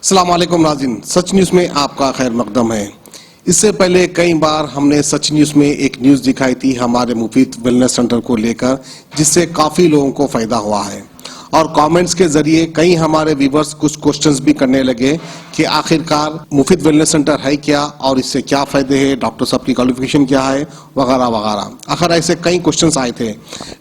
السلام علیکم ناظرین، سچ نیوز میں آپ کا خیر مقدم ہے۔ اس سے پہلے کئی بار ہم نے سچ نیوز میں ایک نیوز دکھائی تھی ہمارے مفید ویلنس سینٹر کو لے کر، جس سے کافی لوگوں کو فائدہ ہوا ہے، اور کامنٹس کے ذریعے کئی ہمارے ویورز کچھ کوشچنز بھی کرنے لگے کہ آخرکار مفید ویلنس سینٹر ہے کیا اور اس سے کیا فائدے ہیں، ڈاکٹر صاحب کی کوالیفیکیشن کیا ہے، وغیرہ وغیرہ۔ آخر ایسے کئی کوشچنز آئے تھے،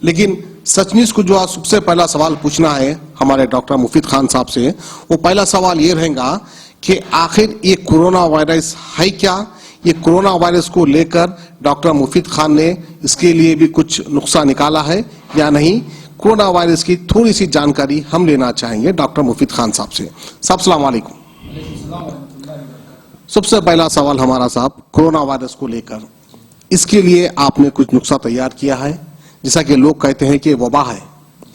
لیکن سچ نیوز کو جو سب سے پہلا سوال پوچھنا ہے ہمارے ڈاکٹر مفید خان صاحب سے، وہ پہلا سوال یہ رہے گا کہ آخر یہ کورونا وائرس ہے کیا؟ یہ کورونا وائرس کو لے کر ڈاکٹر مفید خان نے اس کے لیے بھی کچھ نسخہ نکالا ہے یا نہیں؟ کورونا وائرس کی تھوڑی سی جانکاری ہم لینا چاہیں گے ڈاکٹر مفید خان صاحب سے۔ صاحب السلام علیکم۔ سب سے پہلا سوال ہمارا صاحب کورونا وائرس کو لے کر، اس کے لیے آپ نے کچھ نسخہ تیار کیا ہے؟ جیسا کہ لوگ کہتے ہیں کہ وبا ہے،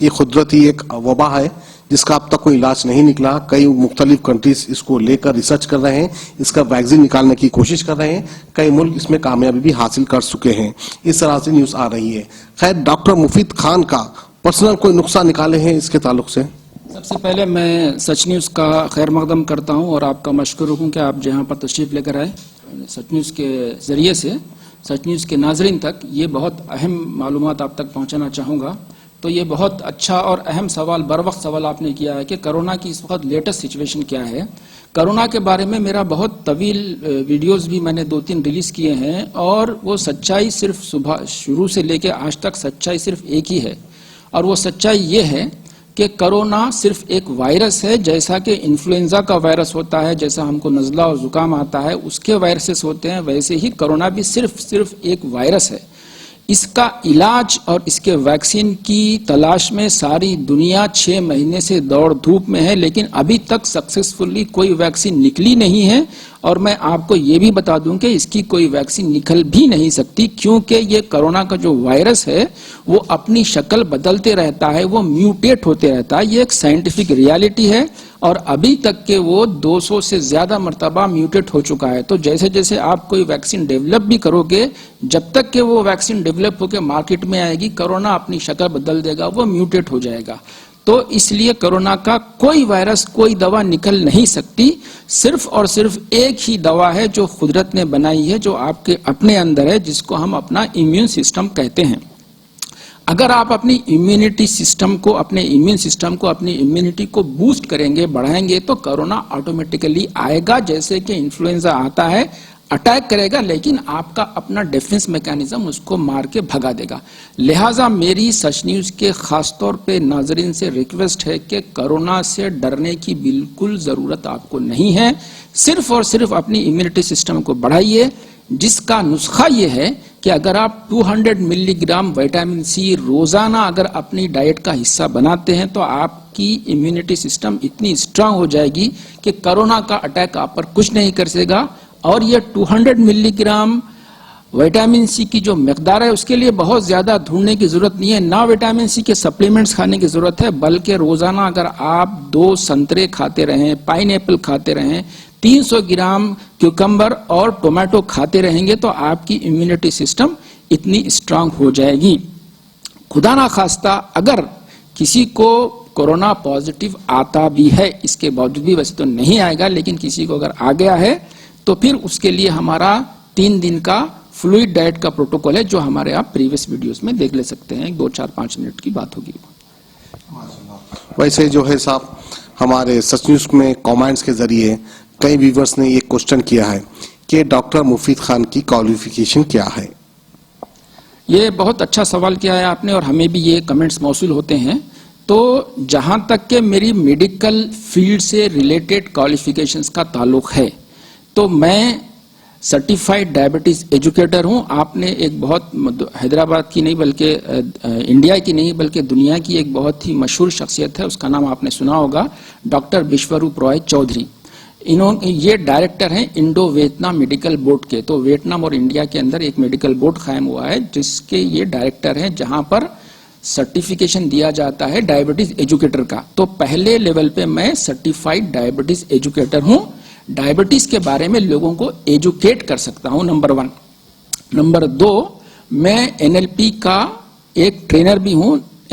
یہ قدرتی ایک وبا ہے جس کا اب تک کوئی علاج نہیں نکلا، کئی مختلف کنٹریز اس کو لے کر ریسرچ کر رہے ہیں، اس کا ویکسین نکالنے کی کوشش کر رہے ہیں، کئی ملک اس میں کامیابی بھی حاصل کر چکے ہیں، اس طرح سے نیوز آ رہی ہے۔ خیر، ڈاکٹر مفید خان کا پرسنل کوئی نسخہ نکالے ہیں اس کے تعلق سے؟ سب سے پہلے میں سچ نیوز کا خیر مقدم کرتا ہوں اور آپ کا مشکور ہوں کہ آپ جہاں پر تشریف لے کر آئے۔ سچ نیوز کے ذریعے سے سچ نیوز کے ناظرین تک یہ بہت اہم معلومات آپ تک پہنچانا چاہوں گا۔ تو یہ بہت اچھا اور اہم سوال، بر وقت سوال آپ نے کیا ہے کہ کرونا کی اس وقت لیٹسٹ سچویشن کیا ہے۔ کرونا کے بارے میں میرا بہت طویل ویڈیوز بھی میں نے 2-3 ریلیز کیے ہیں، اور وہ سچائی صرف صبح شروع سے لے کے آج تک سچائی صرف ایک ہی ہے، اور وہ سچائی یہ ہے کہ کرونا صرف ایک وائرس ہے، جیسا کہ انفلوئنزا کا وائرس ہوتا ہے، جیسا ہم کو نزلہ اور زکام آتا ہے اس کے وائرسز ہوتے ہیں، ویسے ہی کرونا بھی صرف ایک وائرس ہے۔ اس کا علاج اور اس کے ویکسین کی تلاش میں ساری دنیا 6 مہینے سے دوڑ دھوپ میں ہے، لیکن ابھی تک سکسیسفلی کوئی ویکسین نکلی نہیں ہے، اور میں آپ کو یہ بھی بتا دوں کہ اس کی کوئی ویکسین نکل بھی نہیں سکتی، کیونکہ یہ کرونا کا جو وائرس ہے وہ اپنی شکل بدلتے رہتا ہے، وہ میوٹیٹ ہوتے رہتا ہے، یہ ایک سائنٹیفک ریالٹی ہے، اور ابھی تک کہ وہ 200 سے زیادہ مرتبہ میوٹیٹ ہو چکا ہے۔ تو جیسے جیسے آپ کوئی ویکسین ڈیولپ بھی کرو گے، جب تک کہ وہ ویکسین ڈیولپ ہو کے مارکیٹ میں آئے گی، کرونا اپنی شکل بدل دے گا، وہ میوٹیٹ ہو جائے گا۔ تو اس لیے کرونا کا کوئی وائرس، کوئی دوا نکل نہیں سکتی، صرف اور صرف ایک ہی دوا ہے جو قدرت نے بنائی ہے، جو آپ کے اپنے اندر ہے، جس کو ہم اپنا امیون سسٹم کہتے ہیں۔ اگر آپ اپنی امیونٹی سسٹم کو، اپنے امیونٹی کو بوسٹ کریں گے، بڑھائیں گے، تو کرونا آٹومیٹیکلی آئے گا، جیسے کہ انفلوئنزا آتا ہے، اٹیک کرے گا، لیکن آپ کا اپنا ڈیفنس میکانزم اس کو مار کے بھگا دے گا۔ لہٰذا میری سچ نیوز کے خاص طور پہ ناظرین سے ریکویسٹ ہے کہ کرونا سے ڈرنے کی بالکل ضرورت آپ کو نہیں ہے، صرف اور صرف اپنی امیونٹی سسٹم کو بڑھائیے، جس کا نسخہ یہ ہے کہ اگر آپ 200 ملی گرام وٹامن سی روزانہ اگر اپنی ڈائٹ کا حصہ بناتے ہیں، تو آپ کی امیونٹی سسٹم اتنی اسٹرانگ ہو جائے گی کہ کرونا کا اٹیک آپ پر کچھ نہیں کر سکے گا۔ اور یہ 200 ملی گرام وٹامن سی کی جو مقدار ہے، اس کے لیے بہت زیادہ ڈھونڈنے کی ضرورت نہیں ہے، نہ وٹامن سی کے سپلیمنٹس کھانے کی ضرورت ہے، بلکہ روزانہ اگر آپ 2 سنترے کھاتے رہیں، پائن ایپل کھاتے رہیں، 300 گرام کیوکمبر اور ٹومیٹو کھاتے رہیں گے، تو آپ کی امیونٹی سسٹم اتنی اسٹرانگ ہو جائے گی۔ خدا نہ خواستہ اگر کسی کو کورونا پازیٹیو آتا بھی ہے، اس کے باوجود بھی، ویسے تو نہیں آئے گا، لیکن کسی کو اگر آ گیا ہے تو پھر اس کے لیے ہمارا 3 دن کا فلوئڈ ڈائٹ کا پروٹوکول ہے، جو ہمارے آپ پریویس ویڈیوز میں دیکھ لے سکتے ہیں، 2-4-5 منٹ کی بات ہوگی۔ ویسے جو ہے صاحب، ہمارے سچ نیوز میں کامنٹس کے ذریعے کئی ویورز نے یہ کوشچن کیا ہے کہ ڈاکٹر مفید خان کی کوالیفیکیشن کیا ہے؟ یہ بہت اچھا سوال کیا ہے آپ نے، اور ہمیں بھی یہ کمنٹس موصول ہوتے ہیں۔ تو جہاں تک کہ میری میڈیکل فیلڈ سے ریلیٹڈ کوالیفیکیشنز کا تعلق ہے، تو میں سرٹیفائڈ ڈائبٹیز ایجوکیٹر ہوں۔ آپ نے ایک بہت حیدرآباد کی نہیں بلکہ انڈیا کی نہیں بلکہ دنیا کی ایک بہت ہی مشہور شخصیت ہے، اس کا نام آپ نے سنا ہوگا، ڈاکٹر بشوروپ رائے چودھری۔ یہ ڈائریکٹر ہیں انڈو ویتنام میڈیکل بورڈ کے۔ تو ویتنام اور انڈیا کے اندر ایک میڈیکل بورڈ قائم ہوا ہے، جس کے یہ ڈائریکٹر ہیں، جہاں پر سرٹیفیکیشن دیا جاتا ہے ڈائبٹیز ایجوکیٹر کا۔ تو پہلے لیول پہ میں سرٹیفائڈ ڈائبٹیز ایجوکیٹر ہوں، ڈائبٹیز کے بارے میں لوگوں کو ایجوکیٹ کر سکتا ہوں، نمبر 1۔ نمبر 2، میں NLP کا ایک ٹرینر بھی ہوں۔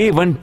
A1